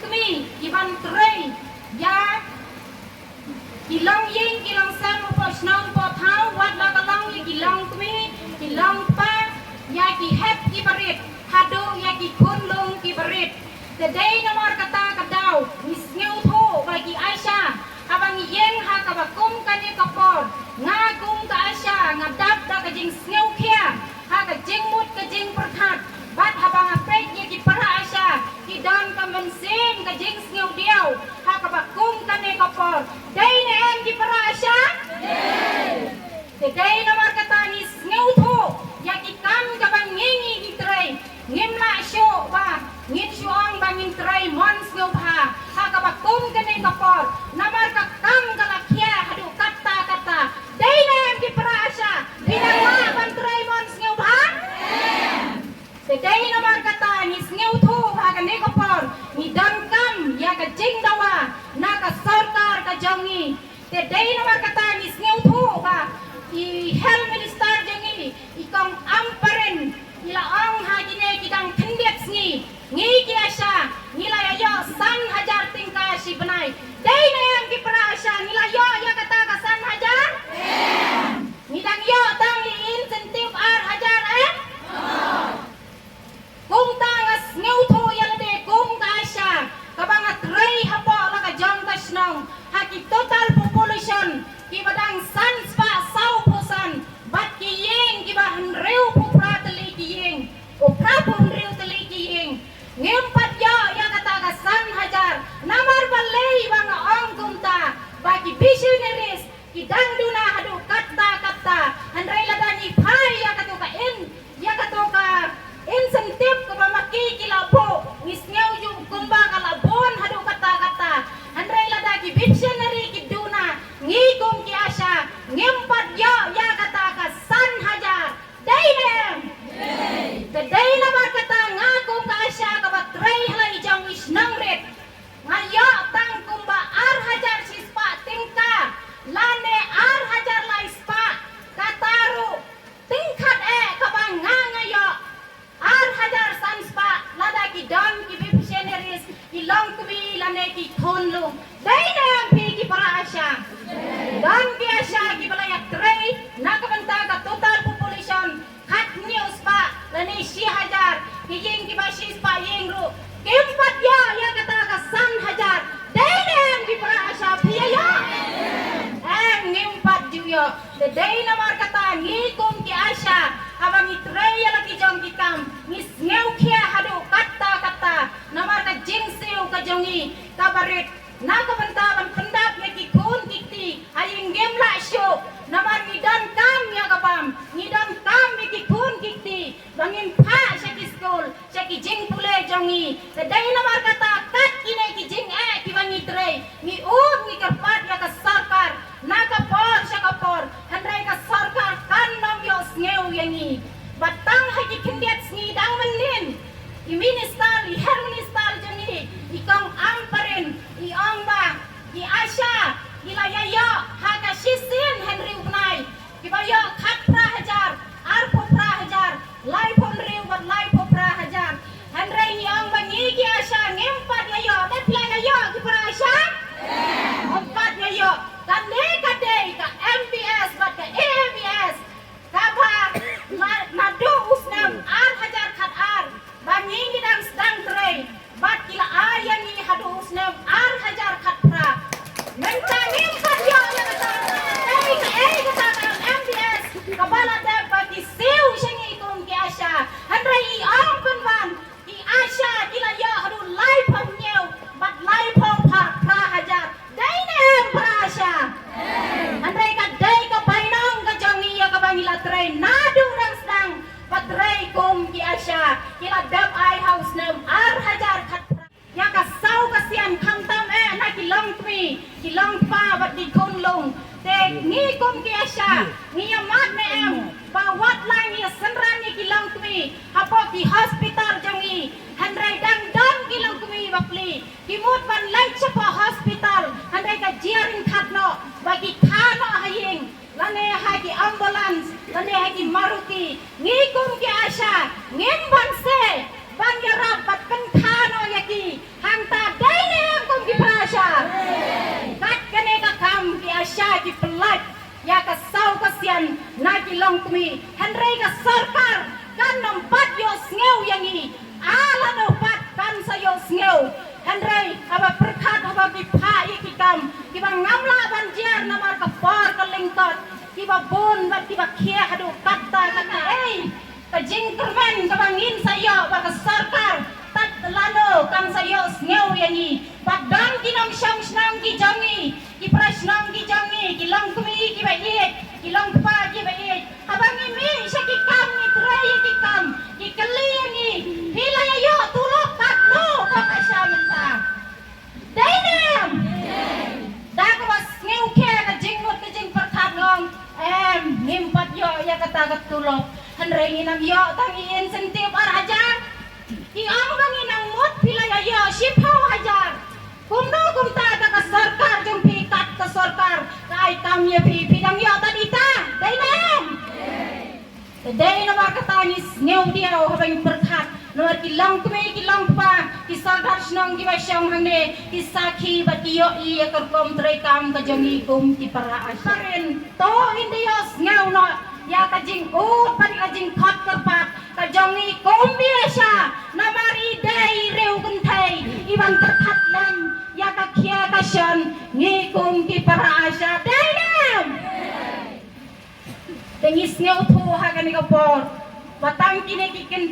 kami iban tray ya kilong ying kilong sam po snong po thau wat la kalong yi kilong kami kilong pa ya ki het ki barit hado ya ki kun long ki barit today nomor kata kadau mis ngeu tho bagi Aisyah abang yeng ha ka bakum kani kapor ngagum ka Aisyah ngadap da ka jing ngeu khia ha ka jing mut ka jing perkhat bat abang apek ye ki para Aisyah ki dan ka mensin ka jing ngeu diau ha ka bakum kani kapor dai ne em ki para Aisyah today nomor kata ni ngeu tho ya ki kan ka bang ngingi ki trai ngim la sho ba ngin shuang bang in trai mon ngeu pha ha ka bakum kani kapor namar ka kam ka lakhia hadu kata kata dai ne em ki para Aisyah bidang ma ban trai mon ngeu pha today nomor kata ni ngeu tho ha ka ne kapor ni dan kam ya ka jing dawa na ka sarkar ka jangi today nomor kata ni ngeu tho ba I health minister jangi ikong amparen ila ong hajine kidang thendiat sngi ngi ki Aisyah nila yo san hajar tingka si benai dai ne am ki para Aisyah nila yo ya kata ka san hajar nidang yo tang li insentif ar hajar kum tang as ngeu tho ya de kum ka Aisyah kabang atrai hapo la ka jong ka snong haki total population ki badang san spa sau posan bat ki yeng ki ba reu pupra teli ki yeng upra pun reu teli ki yeng ngempat yo ya kata ka san hajar namar balei bang ong kumta bagi visionaries ki dang duna hadu kata kata handrai ladani phai ya katu ka insentif ka mamaki ki labo ngisngeu ju kumba ka labon hadu kata kata handrai ladaki visionary ki duna ngi kum ki Aisyah ngempat yo ya kata ka san hajar dai nem today namar kata ngakum ka Aisyah ka batrai halai jang isnang ret ngayo tang kumba ar hajar sispa tingka lane ar hajar lai spa kataru tingkat ka bang ngayo ar hajar san spa ladaki don ki visionaries ki long kubi lane ki thonlu dai nem pi ki para Aisyah dan ki Aisyah ki balaya tray nakabanta ka total population khat news pa lani si hajar ki yeng ki bashi pa yeng ru kempat ya kata ka san hajar dai nem ki para Aisyah pia ya ngimpat ju yo the day namar kata ngi kum ki Aisyah abang itray ya laki jong ki kam ngis ngeu khia hadu kata kata namar ka jing siu ka jongi ka barit nakabanta ban pendap ya ki kun kiti ayeng game la show namar nidan kam ya kabam nidan kam ya ki kun kiti bangin pha shaki school shaki jing pule jongi the day namar kata kat kine ki jing ki bangi tray ni ud ni karpat ya ka sarkar nakapor shakapor handrai ka sarkar kan nom yo sneu yangi batang haki kindiat sngi dang menin I minister I her minister jongi ikong amparen I ongba I Aisyah ila yayo haka shisin Henry Unai kibayo khat pra hajar ar pra hajar lai pon riu bat lai pra hajar Henry ni ongba ni ki Aisyah ngempat yayo bet plan yayo ki pra Aisyah empat yayo kane kade ka MPS bat ka ABS kaba madu usnam ar hajar khat ar bangi ngidang sedang tray bat kila ayan ni hadu usnam ar hajar khat pra mentangin kadyo ya kata kata MPS kabala da bagi siu shingi ikum ki Aisyah handrai I open ban ki Aisyah kila ya hadu lai pom nyeu bat lai pom pra hajar dai ne pra Aisyah handrai ka dai ka bainong ka jongi ya ka bangila tray nadu rang sedang patray kum ki Aisyah kila dab I house nem ar hajar khat ya ka sau kasian kham tam na ki long twi ki long pa bat di kon long te ngi kum ki Aisyah ngi mat me em ba wat lai ni sanran ni ki long twi apo ki hospital jongi handrai dang dam ki long twi bapli ki mut ban lai chapa hospital handrai ka jiarin khatno bagi thano hayeng lane ha ki ambulance lane ha ki Maruti ngi kum ki Aisyah ngem ban se ban ya rapat kan thano yaki hang ta dai kilong kumi Henry ka sarkar kan nampat yo sngew yangi ala no pat kan sayo sngew Henry aba perkat aba bipa ikikam kiba ngamla banjiar namar ka par ka lingkot kiba bon bat kiba khia hadu kata ka jingkerman ka bangin sayo ba ka sarkar tat lano kan sayo sngew yangi bagdang kinong syang snang ki jangi ki prasnang ki jangi ki langkumi ki baik ki langpa ki baik abang ini syaki kam ni tray ki kam ki keli yangi hilaya yo tulok kat no ka kasyamta dainam da ka was sngew ke ka jingot ka jing perkat ngong ngimpat yo ya kata ka tulok hanrengin ang yo tang insentif arajar ang bangin ang mut pilaya yo sipaw hajar kumno kumta ka sarkar jong pikat ka sarkar kay kamya pipidang yo tadita dainam day na makatanis ngeu dia habang perkat nomor kilang pa kisarkar snong gibasyang hangne kisaki batiyo iya kerkom trekam ka jongi kum ti para asarin to hindi yo ngeu no ya kajing pari kajing khot kerpat kajongi kombiasa namari dai reu kentai ibang terkat lang ya kakia kasyan ngikum ki para asa dainam tengis ngeu tu hagan ni kapor batang kini kikin